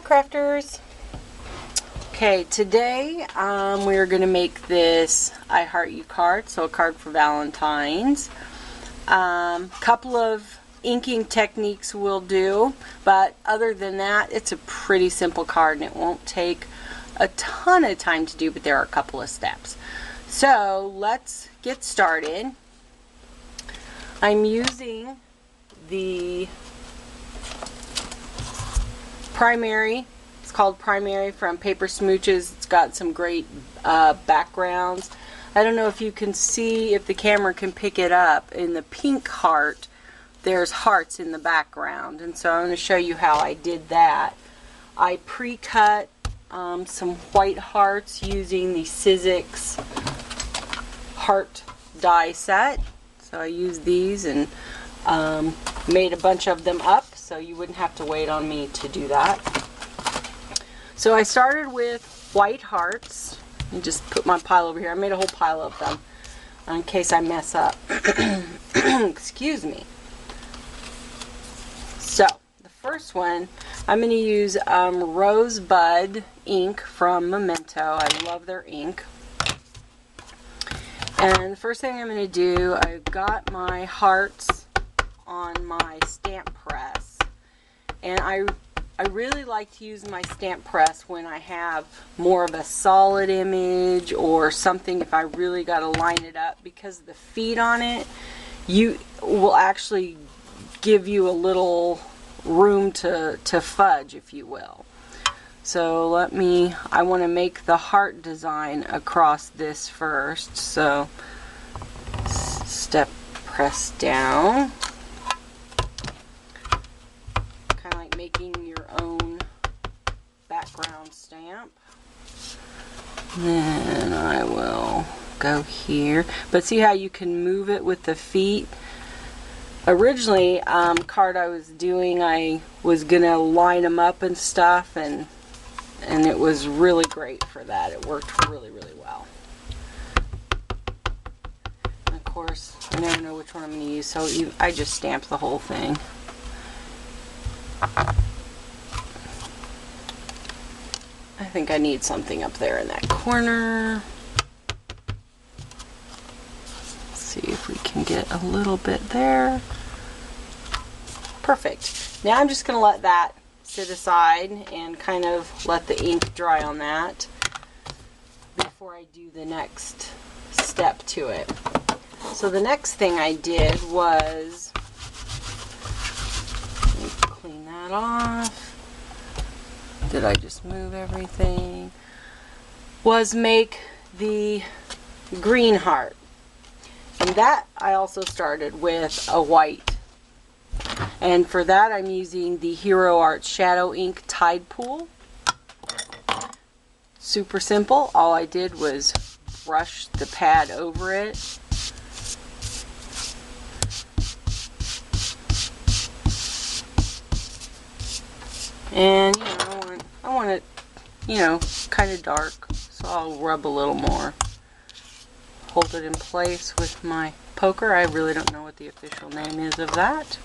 crafters. Okay, today we're going to make this I Heart You card, so a card for Valentine's. Couple of inking techniques will do, but other than that, it's a pretty simple card and it won't take a ton of time to do, but there are a couple of steps. So let's get started. I'm using the Primary. It's called Primary from Paper Smooches. It's got some great backgrounds. I don't know if you can see, if the camera can pick it up. In the pink heart, there's hearts in the background, and so I'm going to show you how I did that. I pre-cut some white hearts using the Sizzix heart die set. So I used these and made a bunch of them up, so you wouldn't have to wait on me to do that. So I started with white hearts. Let me just put my pile over here. I made a whole pile of them in case I mess up. Excuse me. So the first one, I'm going to use Rosebud ink from Memento. I love their ink. And the first thing I'm going to do, I've got my hearts on my stamp press, and I really like to use my stamp press when I have more of a solid image or something, if I really got to line it up, because the feet on it, you will actually give you a little room to fudge, if you will. So I want to make the heart design across this first. So step press down. Kind of like making your own background stamp. Then I will go here. But see how you can move it with the feet? Originally, card I was doing, I was going to line them up and stuff, and it was really great for that. It worked really, really well. And of course, I never know which one I'm going to use, so I just stamped the whole thing. I think I need something up there in that corner. Let's see if we can get a little bit there. Perfect. Now I'm just going to let that sit aside and kind of let the ink dry on that before I do the next step to it. So the next thing I did was, let me clean that off. Did I just move everything? Was make the green heart. And that I also started with a white. And for that I'm using the Hero Art Shadow Ink Tide Pool. Super simple. All I did was brush the pad over it. And I want it, kind of dark, so I'll rub a little more. Hold it in place with my poker. I really don't know what the official name is of that.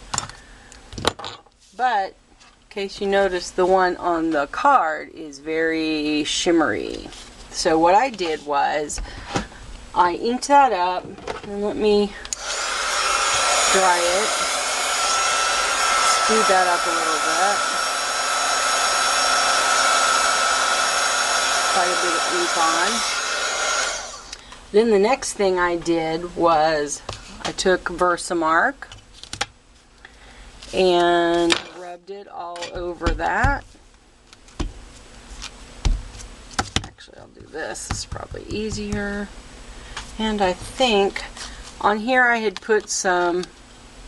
But, in case you notice, the one on the card is very shimmery. So what I did was, I inked that up, and let me dry it. Speed that up a little bit. Quite a bit of ink on. Then the next thing I did was I took Versamark and rubbed it all over that. Actually, I'll do this. This is probably easier. And I think on here I had put some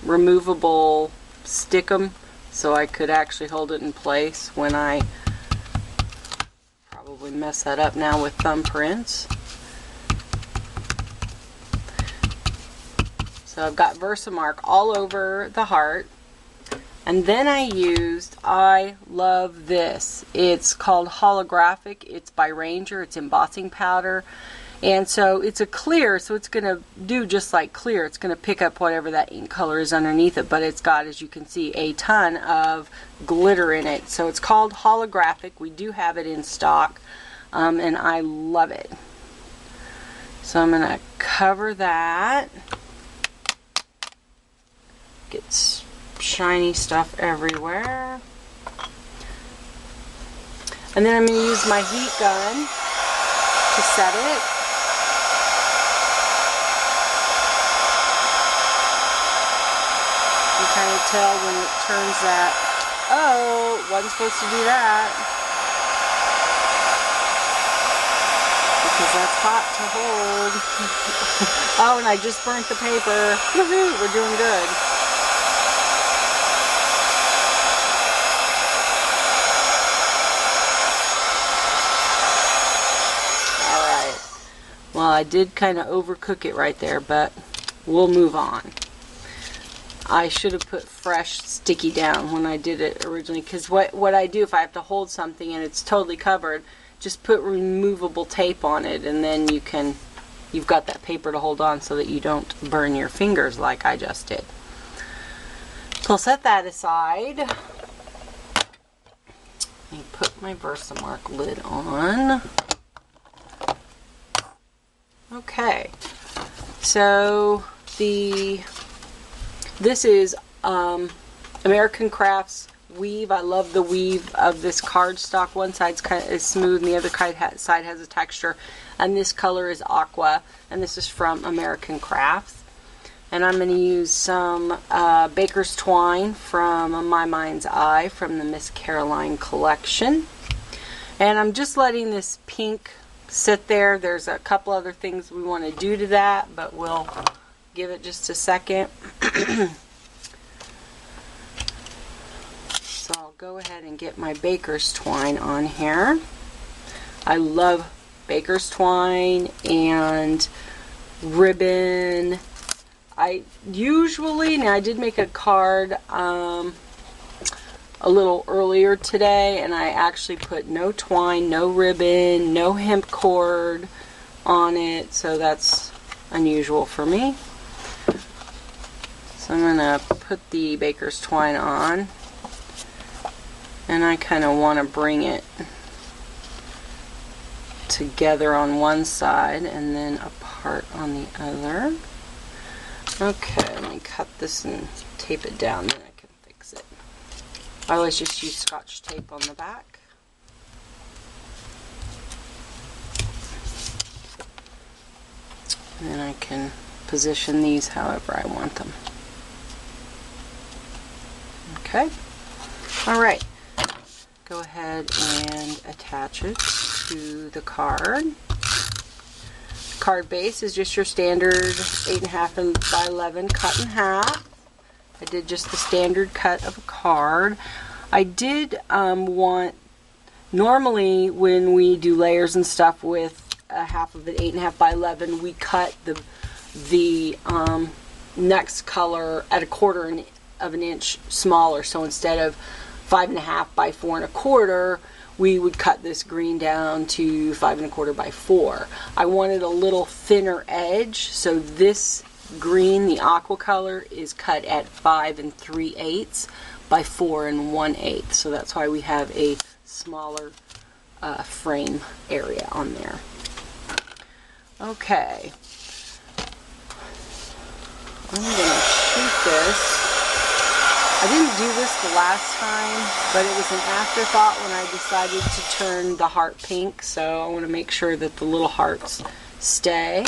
removable stickum so I could actually hold it in place when I probably mess that up now with thumbprints. So I've got Versamark all over the heart. And then I love this. It's called Holographic. It's by Ranger. It's embossing powder. And so it's a clear, so it's going to do just like clear. It's going to pick up whatever that ink color is underneath it, but it's got, as you can see, a ton of glitter in it. So it's called holographic. We do have it in stock, and I love it. So I'm going to cover that. Gets shiny stuff everywhere. And then I'm going to use my heat gun to set it. You kind of tell when it turns that, oh, wasn't supposed to do that. Because that's hot to hold. Oh, and I just burnt the paper. Woohoo, we're doing good. Alright. Well, I did kind of overcook it right there, but we'll move on. I should have put fresh sticky down when I did it originally, because what I do if I have to hold something and it's totally covered, just put removable tape on it, and then you've got that paper to hold on so that you don't burn your fingers like I just did. So I'll set that aside. Let me put my Versamark lid on. Okay, so this is American Crafts weave. I love the weave of this cardstock. One side's kind of is smooth and the other side has a texture. And this color is aqua, and this is from American Crafts. And I'm going to use some Baker's Twine from My Mind's Eye from the Miss Caroline collection. And I'm just letting this pink sit there. There's a couple other things we want to do to that, but we'll give it just a second. So I'll go ahead and get my Baker's Twine on here. I love Baker's Twine and ribbon. I did make a card a little earlier today, and I actually put no twine, no ribbon, no hemp cord on it, so that's unusual for me. So I'm going to put the Baker's Twine on, and I kind of want to bring it together on one side and then apart on the other. Okay, let me cut this and tape it down, then I can fix it. I always just use Scotch tape on the back. And then I can position these however I want them. Okay. Alright. Go ahead and attach it to the card. Card base is just your standard 8.5 by 11 cut in half. I did just the standard cut of a card. I did want, normally when we do layers and stuff with a half of it 8.5 by 11, we cut the next color at 1/4 of an inch smaller. So instead of 5.5 by 4 1/4, we would cut this green down to 5 1/4 by 4. I wanted a little thinner edge, so this green, the aqua color, is cut at 5 3/8 by 4 1/8. So that's why we have a smaller frame area on there. Okay. I'm going to shoot this. I didn't do this the last time, but it was an afterthought when I decided to turn the heart pink, so I want to make sure that the little hearts stay.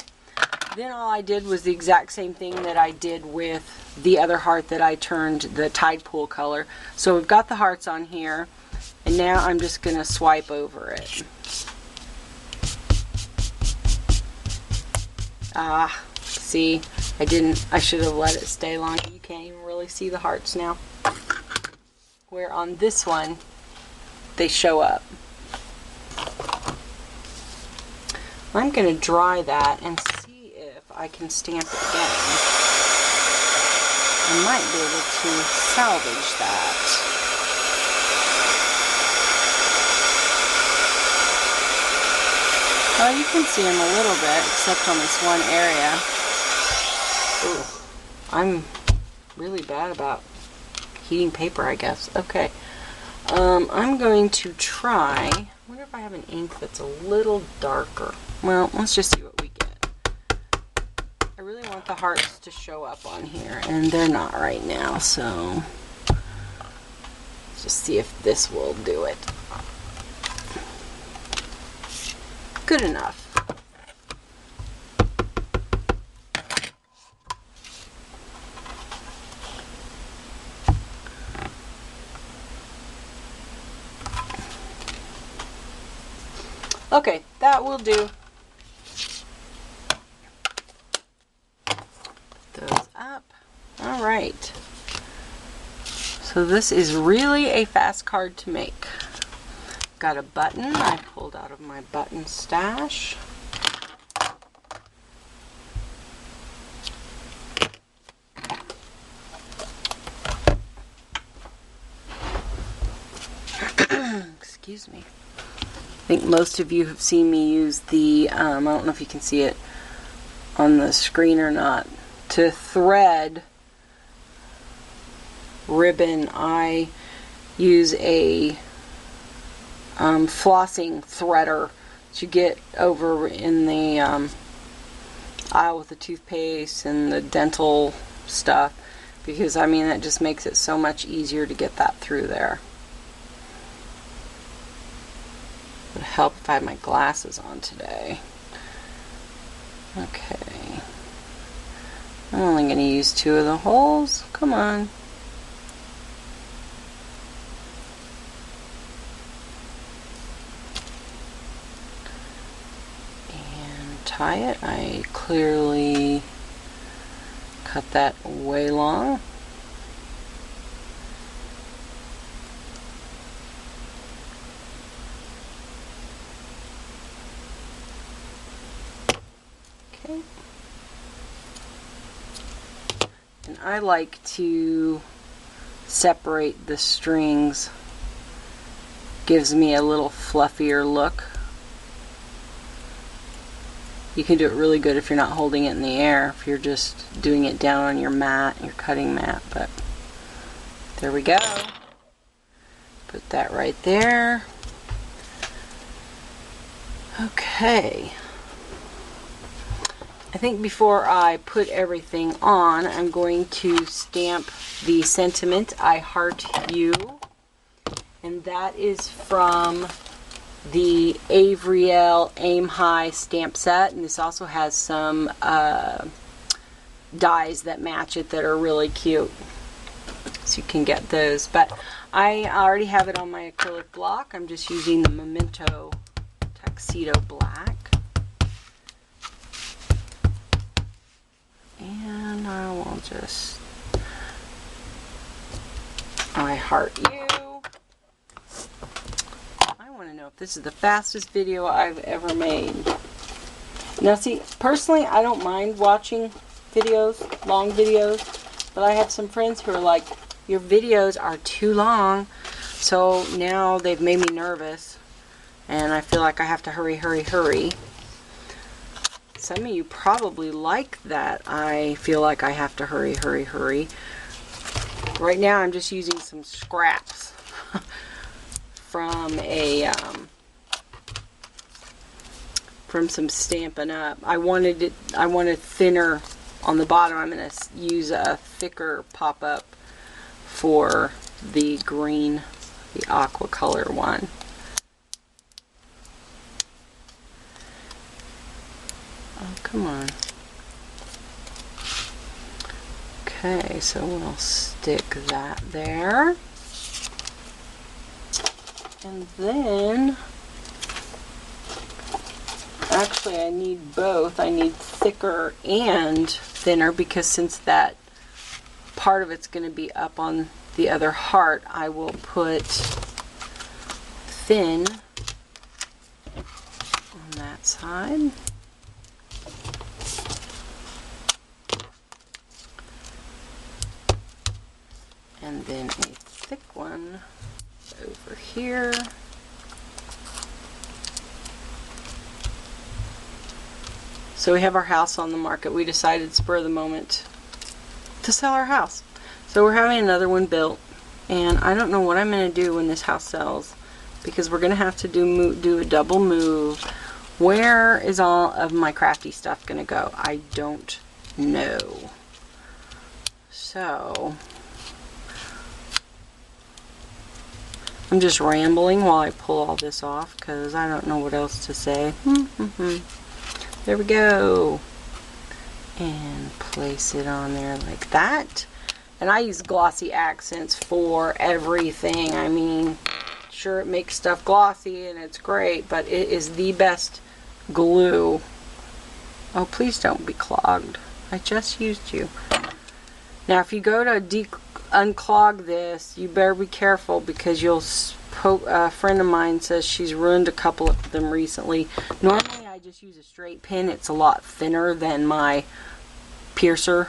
Then all I did was the exact same thing that I did with the other heart that I turned the Tide Pool color. So we've got the hearts on here, and now I'm just going to swipe over it. Ah, see, I should have let it stay longer. You can't even really see the hearts now. Where on this one, they show up. I'm going to dry that and see if I can stamp it again. I might be able to salvage that. Well, you can see them a little bit, except on this one area. Ooh, I'm really bad about heating paper, I guess. Okay. I'm going to try. I wonder if I have an ink that's a little darker. Well, let's just see what we get. I really want the hearts to show up on here, and they're not right now, so let's just see if this will do it. Good enough. Okay, that will do. Put those up. All right. So this is really a fast card to make. Got a button I pulled out of my button stash. Excuse me. I think most of you have seen me use the, I don't know if you can see it on the screen or not, to thread ribbon. I use a flossing threader to get over in the aisle with the toothpaste and the dental stuff, because I mean that just makes it so much easier to get that through there. It would help if I had my glasses on today. Okay. I'm only going to use 2 of the holes. Come on. And tie it. I clearly cut that way long. And I like to separate the strings. Gives me a little fluffier look. You can do it really good if you're not holding it in the air, if you're just doing it down on your mat, your cutting mat. But there we go. Put that right there. Okay. I think before I put everything on, I'm going to stamp the sentiment, I heart you. And that is from the Avriel Aim High stamp set. And this also has some dies that match it that are really cute. So you can get those. But I already have it on my acrylic block. I'm just using the Memento Tuxedo Black. And I will just, I heart you. I want to know if this is the fastest video I've ever made. Now see, personally I don't mind watching videos, long videos, but I have some friends who are like, your videos are too long. So now they've made me nervous and I feel like I have to hurry, hurry, hurry. Some of you probably like that. I feel like I have to hurry, hurry, hurry. Right now I'm just using some scraps from a from some Stampin' Up. I wanted thinner on the bottom. I'm going to use a thicker pop-up for the green, the aqua color one. Oh, come on. Okay, so we'll stick that there. And then, actually I need both. I need thicker and thinner, because since that part of it's going to be up on the other heart, I will put thin on that side. And then a thick one over here. So we have our house on the market. We decided spur of the moment to sell our house. So we're having another one built, and I don't know what I'm going to do when this house sells, because we're going to have to do a double move. Where is all of my crafty stuff going to go? I don't know. So I'm just rambling while I pull all this off because I don't know what else to say. There we go. And place it on there like that. And I use glossy accents for everything. I mean, sure, it makes stuff glossy and it's great, but it is the best glue. Oh, please don't be clogged. I just used you. Now, if you go to unclog this, you better be careful, because you'll a friend of mine says she's ruined a couple of them recently. Normally, I just use a straight pin. It's a lot thinner than my piercer,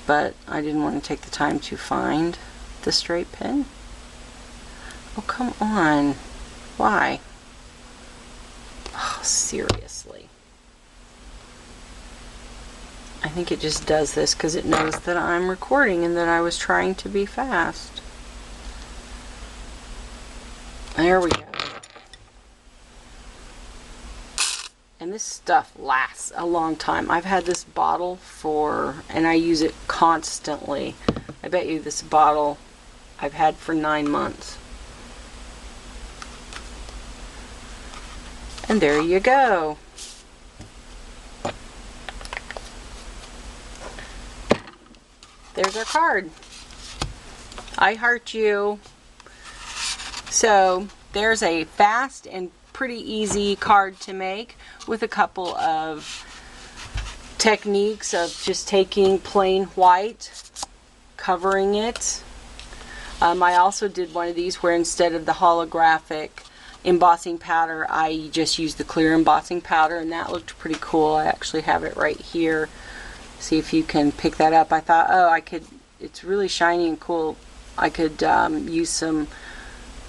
but I didn't want to take the time to find the straight pin. Oh, come on. Why? Oh, seriously. I think it just does this because it knows that I'm recording and that I was trying to be fast. There we go. And this stuff lasts a long time. I've had this bottle and I use it constantly. I bet you this bottle I've had for 9 months. And there you go. There's our card. I heart you. So there's a fast and pretty easy card to make with a couple of techniques of just taking plain white, covering it. I also did one of these where instead of the holographic embossing powder, I just used the clear embossing powder, and that looked pretty cool. I actually have it right here. See if you can pick that up. I thought, oh, it's really shiny and cool. I could use some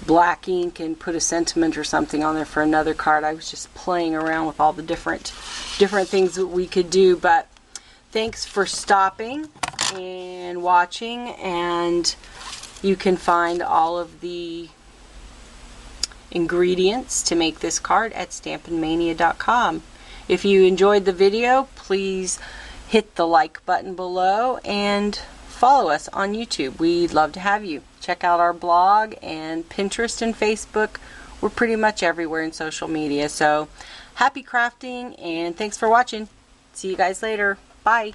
black ink and put a sentiment or something on there for another card. I was just playing around with all the different things that we could do. But thanks for stopping and watching, and you can find all of the ingredients to make this card at stampinmania.com. If you enjoyed the video, please hit the like button below and follow us on YouTube. We'd love to have you. Check out our blog and Pinterest and Facebook. We're pretty much everywhere in social media. So happy crafting, and thanks for watching. See you guys later. Bye.